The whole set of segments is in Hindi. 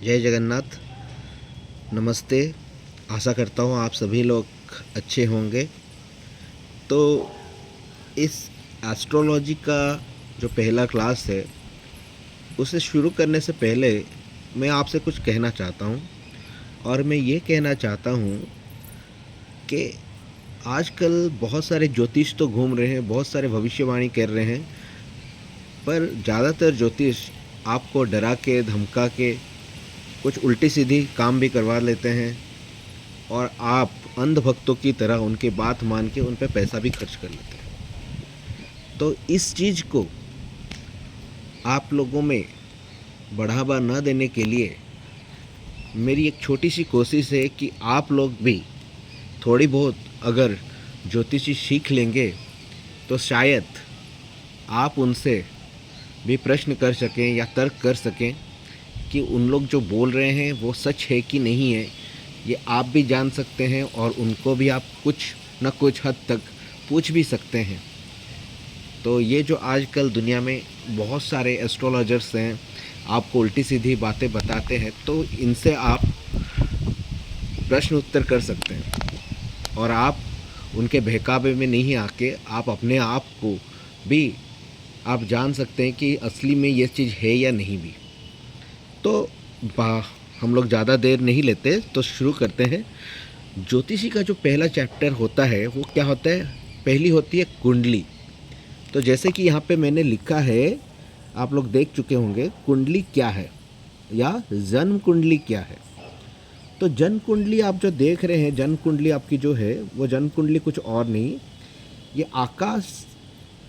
जय जगन्नाथ। नमस्ते। आशा करता हूँ आप सभी लोग अच्छे होंगे। तो इस एस्ट्रोलॉजी का जो पहला क्लास है उसे शुरू करने से पहले मैं आपसे कुछ कहना चाहता हूँ। और मैं ये कहना चाहता हूँ कि आजकल बहुत सारे ज्योतिष तो घूम रहे हैं, बहुत सारे भविष्यवाणी कर रहे हैं, पर ज़्यादातर ज्योतिष आपको डरा के धमका के कुछ उल्टी सीधी काम भी करवा लेते हैं और आप अंधभक्तों की तरह उनकी बात मान के उन पर पैसा भी खर्च कर लेते हैं। तो इस चीज़ को आप लोगों में बढ़ावा न देने के लिए मेरी एक छोटी सी कोशिश है कि आप लोग भी थोड़ी बहुत अगर ज्योतिषी सीख लेंगे तो शायद आप उनसे भी प्रश्न कर सकें या तर्क कर सकें कि उन लोग जो बोल रहे हैं वो सच है कि नहीं है। ये आप भी जान सकते हैं और उनको भी आप कुछ न कुछ हद तक पूछ भी सकते हैं। तो ये जो आजकल दुनिया में बहुत सारे एस्ट्रोलॉजर्स हैं, आपको उल्टी सीधी बातें बताते हैं, तो इनसे आप प्रश्न उत्तर कर सकते हैं और आप उनके बहकावे में नहीं आके आप अपने आप को भी आप जान सकते हैं कि असली में ये चीज़ है या नहीं भी। तो हम लोग ज़्यादा देर नहीं लेते, तो शुरू करते हैं। ज्योतिषी का जो पहला चैप्टर होता है वो क्या होता है? पहली होती है कुंडली। तो जैसे कि यहाँ पे मैंने लिखा है, आप लोग देख चुके होंगे कुंडली क्या है या जन्म कुंडली क्या है। तो जन्म कुंडली आप जो देख रहे हैं, जन्म कुंडली आपकी जो है वो जन्म कुंडली कुछ और नहीं, ये आकाश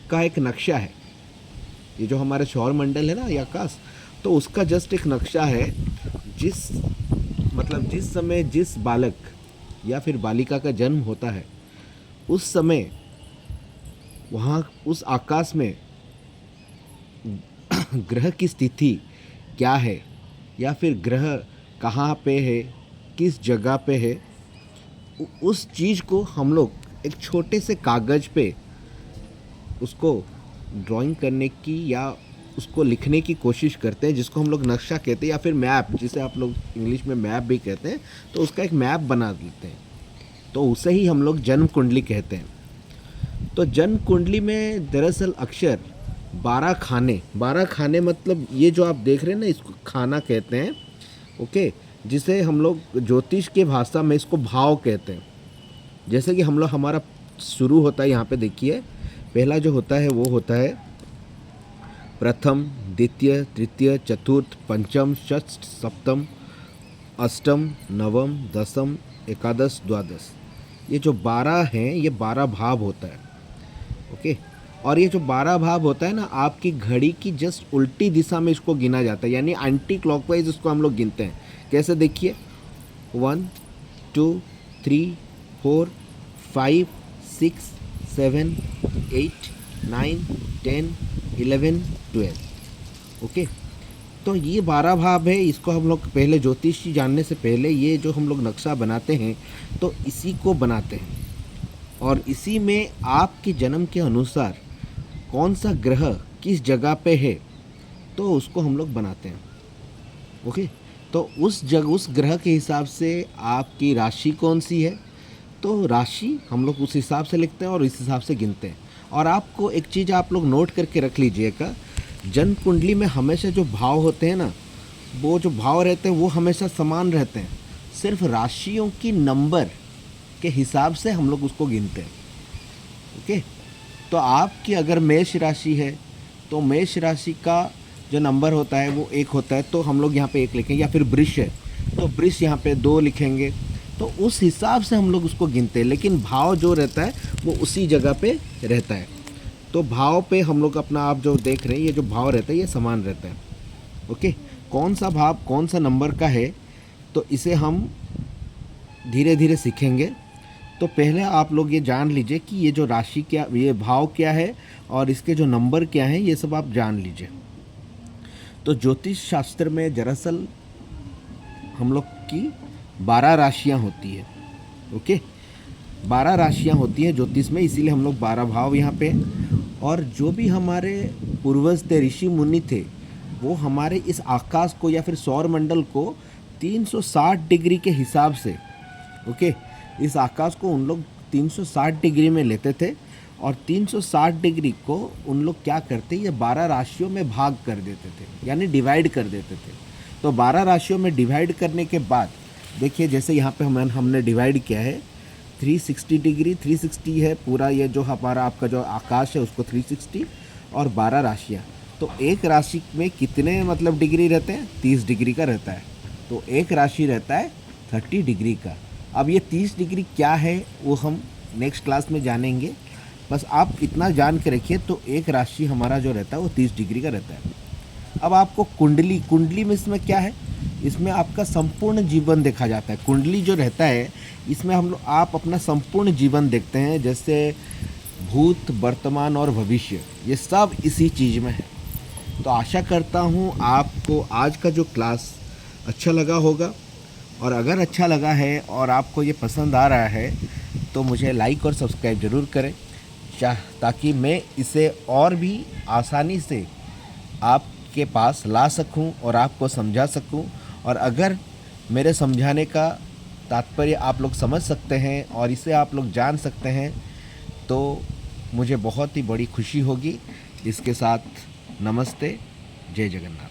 का एक नक्शा है। ये जो हमारे सौर मंडल है ना, ये आकाश, तो उसका जस्ट एक नक्शा है। जिस समय जिस बालक या फिर बालिका का जन्म होता है उस समय वहाँ उस आकाश में ग्रह की स्थिति क्या है या फिर ग्रह कहाँ पे है, किस जगह पे है, उस चीज़ को हम लोग एक छोटे से कागज़ पे उसको ड्राइंग करने की या उसको लिखने की कोशिश करते हैं, जिसको हम लोग नक्शा कहते हैं या फिर मैप, जिसे आप लोग इंग्लिश में मैप भी कहते हैं। तो उसका एक मैप बना देते हैं, तो उसे ही हम लोग जन्म कुंडली कहते हैं। तो जन्म कुंडली में दरअसल अक्षर 12 खाने मतलब ये जो आप देख रहे हैं ना, इसको खाना कहते हैं। ओके, जिसे हम लोग ज्योतिष के भाषा में इसको भाव कहते हैं। जैसे कि हम लोग हमारा शुरू होता है, यहाँ पे देखिए, पहला जो होता है वो होता है प्रथम, द्वितीय, तृतीय, चतुर्थ, पंचम, षष्ठ, सप्तम, अष्टम, नवम, दसम, एकादश, द्वादश। ये जो 12 हैं ये 12 भाव होता है। ओके, और ये जो 12 भाव होता है ना, आपकी घड़ी की जस्ट उल्टी दिशा में इसको गिना जाता है, यानी एंटी क्लॉकवाइज इसको हम लोग गिनते हैं। कैसे देखिए, 1 2 3 4 5 6 7 8 9 10 11 12। ओके, तो ये 12 भाव है। इसको हम लोग पहले ज्योतिषी जानने से पहले ये जो हम लोग नक्शा बनाते हैं तो इसी को बनाते हैं, और इसी में आपके जन्म के अनुसार कौन सा ग्रह किस जगह पे है तो उसको हम लोग बनाते हैं। ओके, तो उस ग्रह के हिसाब से आपकी राशि कौन सी है, तो राशि हम लोग उस हिसाब से लिखते हैं और इस हिसाब से गिनते हैं। और आपको एक चीज़ आप लोग नोट करके रख लीजिएगा, जन्म कुंडली में हमेशा जो भाव होते हैं ना, वो जो भाव रहते हैं वो हमेशा समान रहते हैं। सिर्फ राशियों की नंबर के हिसाब से हम लोग उसको गिनते हैं। ओके, तो आपकी अगर मेष राशि है तो मेष राशि का जो नंबर होता है वो 1 होता है, तो हम लोग यहाँ पे 1 लिखेंगे। या फिर वृष है तो वृष यहाँ पे 2 लिखेंगे। तो उस हिसाब से हम लोग उसको गिनते हैं, लेकिन भाव जो रहता है वो उसी जगह पे रहता है। तो भाव पे हम लोग अपना, आप जो देख रहे हैं ये जो भाव रहता है ये समान रहता है। ओके, कौन सा भाव कौन सा नंबर का है तो इसे हम धीरे धीरे सीखेंगे। तो पहले आप लोग ये जान लीजिए कि ये जो राशि क्या, ये भाव क्या है और इसके जो नंबर क्या हैं, ये सब आप जान लीजिए। तो ज्योतिष शास्त्र में दरअसल हम लोग की 12 राशियाँ होती है। ओके, 12 राशियाँ होती हैं ज्योतिष में, इसीलिए हम लोग 12 भाव यहाँ पे। और जो भी हमारे पूर्वज थे, ऋषि मुनि थे, वो हमारे इस आकाश को या फिर सौर मंडल को 360 डिग्री के हिसाब से, ओके, इस आकाश को उन लोग 360 डिग्री में लेते थे और 360 डिग्री को उन लोग क्या करते, ये 12 राशियों में भाग कर देते थे, यानी डिवाइड कर देते थे। तो 12 राशियों में डिवाइड करने के बाद देखिए, जैसे यहाँ पे हमने डिवाइड किया है 360 डिग्री, 360 है पूरा, ये जो हमारा आपका जो आकाश है उसको 360 और 12 राशियाँ। तो एक राशि में कितने मतलब डिग्री रहते हैं, 30 डिग्री का रहता है। तो एक राशि रहता है 30 डिग्री का। अब ये 30 डिग्री क्या है वो हम नेक्स्ट क्लास में जानेंगे, बस आप इतना जान के रखिए। तो एक राशि हमारा जो रहता है वो 30 डिग्री का रहता है। अब आपको कुंडली में इसमें क्या है, इसमें आपका संपूर्ण जीवन देखा जाता है। कुंडली जो रहता है इसमें हम लोग आप अपना संपूर्ण जीवन देखते हैं, जैसे भूत, वर्तमान और भविष्य, ये सब इसी चीज़ में है। तो आशा करता हूँ आपको आज का जो क्लास अच्छा लगा होगा, और अगर अच्छा लगा है और आपको ये पसंद आ रहा है तो मुझे लाइक और सब्सक्राइब ज़रूर करें, ताकि मैं इसे और भी आसानी से आपके पास ला सकूं और आपको समझा सकूं। और अगर मेरे समझाने का तात्पर्य आप लोग समझ सकते हैं और इसे आप लोग जान सकते हैं तो मुझे बहुत ही बड़ी खुशी होगी। इसके साथ नमस्ते, जय जगन्नाथ।